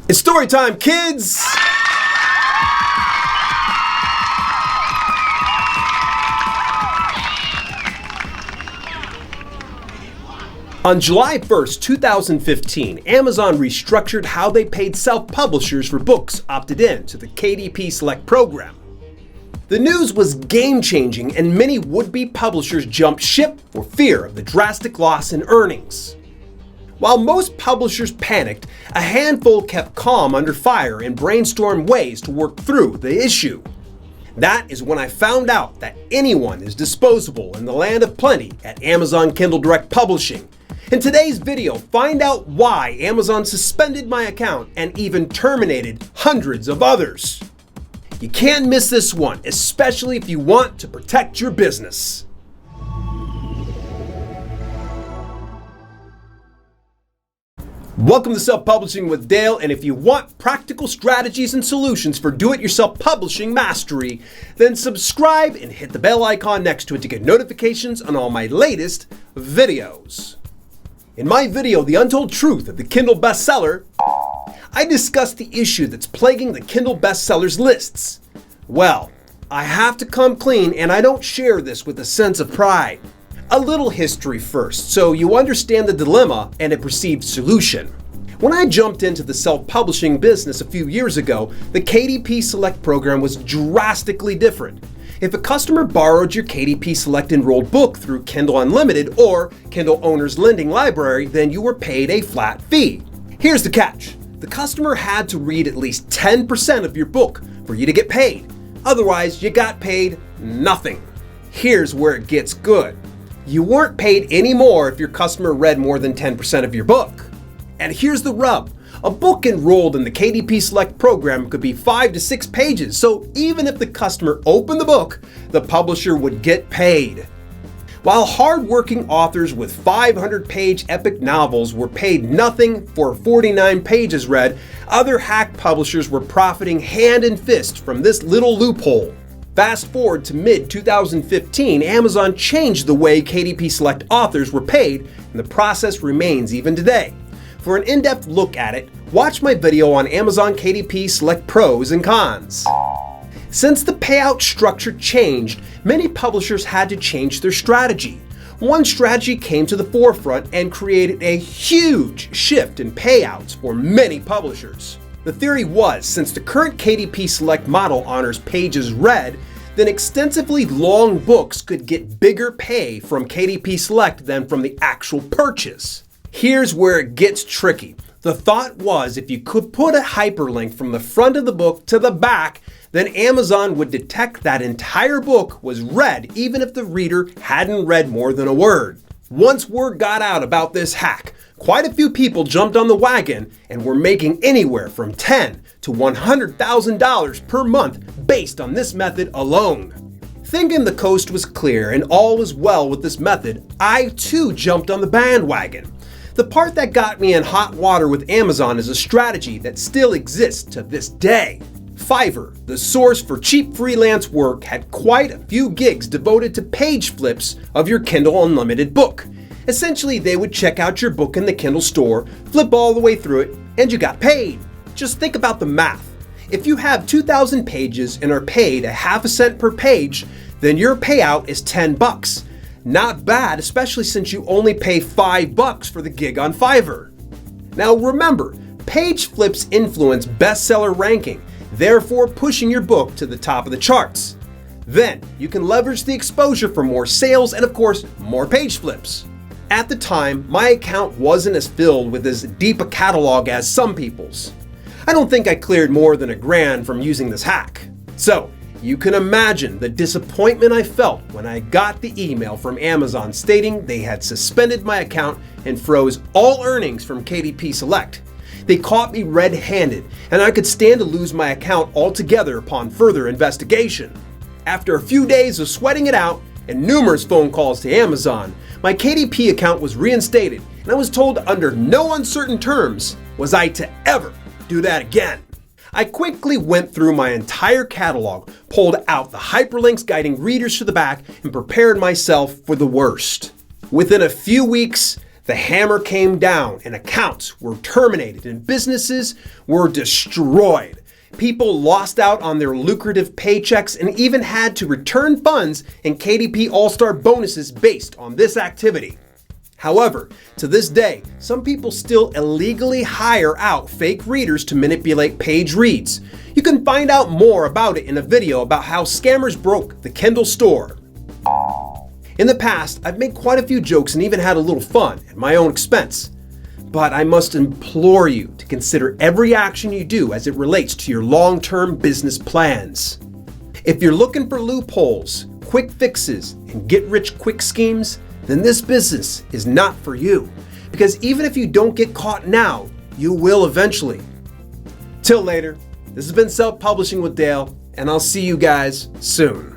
It's story time, kids! On July 1st, 2015, Amazon restructured how they paid self-publishers for books opted in to the KDP Select program. The news was game-changing, and many would-be publishers jumped ship for fear of the drastic loss in earnings. While most publishers panicked, a handful kept calm under fire and brainstormed ways to work through the issue. That is when I found out that anyone is disposable in the land of plenty at Amazon Kindle Direct Publishing. In today's video, find out why Amazon suspended my account and even terminated hundreds of others. You can't miss this one, especially if you want to protect your business. Welcome to Self-Publishing with Dale, and if you want practical strategies and solutions for do-it-yourself publishing mastery, then subscribe and hit the bell icon next to it to get notifications on all my latest videos. In my video, The Untold Truth of the Kindle bestseller, I discussed the issue that's plaguing the Kindle bestsellers lists. Well, I have to come clean, and I don't share this with a sense of pride. A little history first, so you understand the dilemma and a perceived solution. When I jumped into the self-publishing business a few years ago, the KDP Select program was drastically different. If a customer borrowed your KDP Select enrolled book through Kindle Unlimited or Kindle Owner's Lending Library, then you were paid a flat fee. Here's the catch. The customer had to read at least 10% of your book for you to get paid. Otherwise, you got paid nothing. Here's where it gets good. You weren't paid any more if your customer read more than 10% of your book. And here's the rub. A book enrolled in the KDP Select program could be 5 to 6 pages, so even if the customer opened the book, the publisher would get paid. While hard-working authors with 500-page epic novels were paid nothing for 49 pages read, other hack publishers were profiting hand and fist from this little loophole. Fast forward to mid-2015, Amazon changed the way KDP Select authors were paid, and the process remains even today. For an in-depth look at it, watch my video on Amazon KDP Select pros and cons. Since the payout structure changed, many publishers had to change their strategy. One strategy came to the forefront and created a huge shift in payouts for many publishers. The theory was, since the current KDP Select model honors pages read, then extensively long books could get bigger pay from KDP Select than from the actual purchase. Here's where it gets tricky. The thought was if you could put a hyperlink from the front of the book to the back, then Amazon would detect that entire book was read even if the reader hadn't read more than a word. Once word got out about this hack, quite a few people jumped on the wagon and were making anywhere from $10,000 to $100,000 per month based on this method alone. Thinking the coast was clear and all was well with this method, I too jumped on the bandwagon. The part that got me in hot water with Amazon is a strategy that still exists to this day. Fiverr, the source for cheap freelance work, had quite a few gigs devoted to page flips of your Kindle Unlimited book. Essentially, they would check out your book in the Kindle store, flip all the way through it, and you got paid. Just think about the math. If you have 2,000 pages and are paid a half a cent per page, then your payout is $10. Not bad, especially since you only pay $5 for the gig on Fiverr. Now remember, page flips influence bestseller ranking, therefore pushing your book to the top of the charts. Then you can leverage the exposure for more sales and of course, more page flips. At the time, my account wasn't as filled with as deep a catalog as some people's. I don't think I cleared more than $1,000 from using this hack. So, you can imagine the disappointment I felt when I got the email from Amazon stating they had suspended my account and froze all earnings from KDP Select. They caught me red-handed, and I could stand to lose my account altogether upon further investigation. After a few days of sweating it out and numerous phone calls to Amazon, my KDP account was reinstated, and I was told under no uncertain terms was I to ever do that again. I quickly went through my entire catalog, pulled out the hyperlinks guiding readers to the back, and prepared myself for the worst. Within a few weeks, The hammer came down and accounts were terminated and businesses were destroyed. People lost out on their lucrative paychecks and even had to return funds and KDP All-Star bonuses based on this activity. However, to this day, some people still illegally hire out fake readers to manipulate page reads. You can find out more about it in a video about how scammers broke the Kindle store. In the past, I've made quite a few jokes and even had a little fun at my own expense. But I must implore you to consider every action you do as it relates to your long-term business plans. If you're looking for loopholes, quick fixes, and get-rich-quick schemes, then this business is not for you. Because even if you don't get caught now, you will eventually. Till later, this has been Self-Publishing with Dale, and I'll see you guys soon.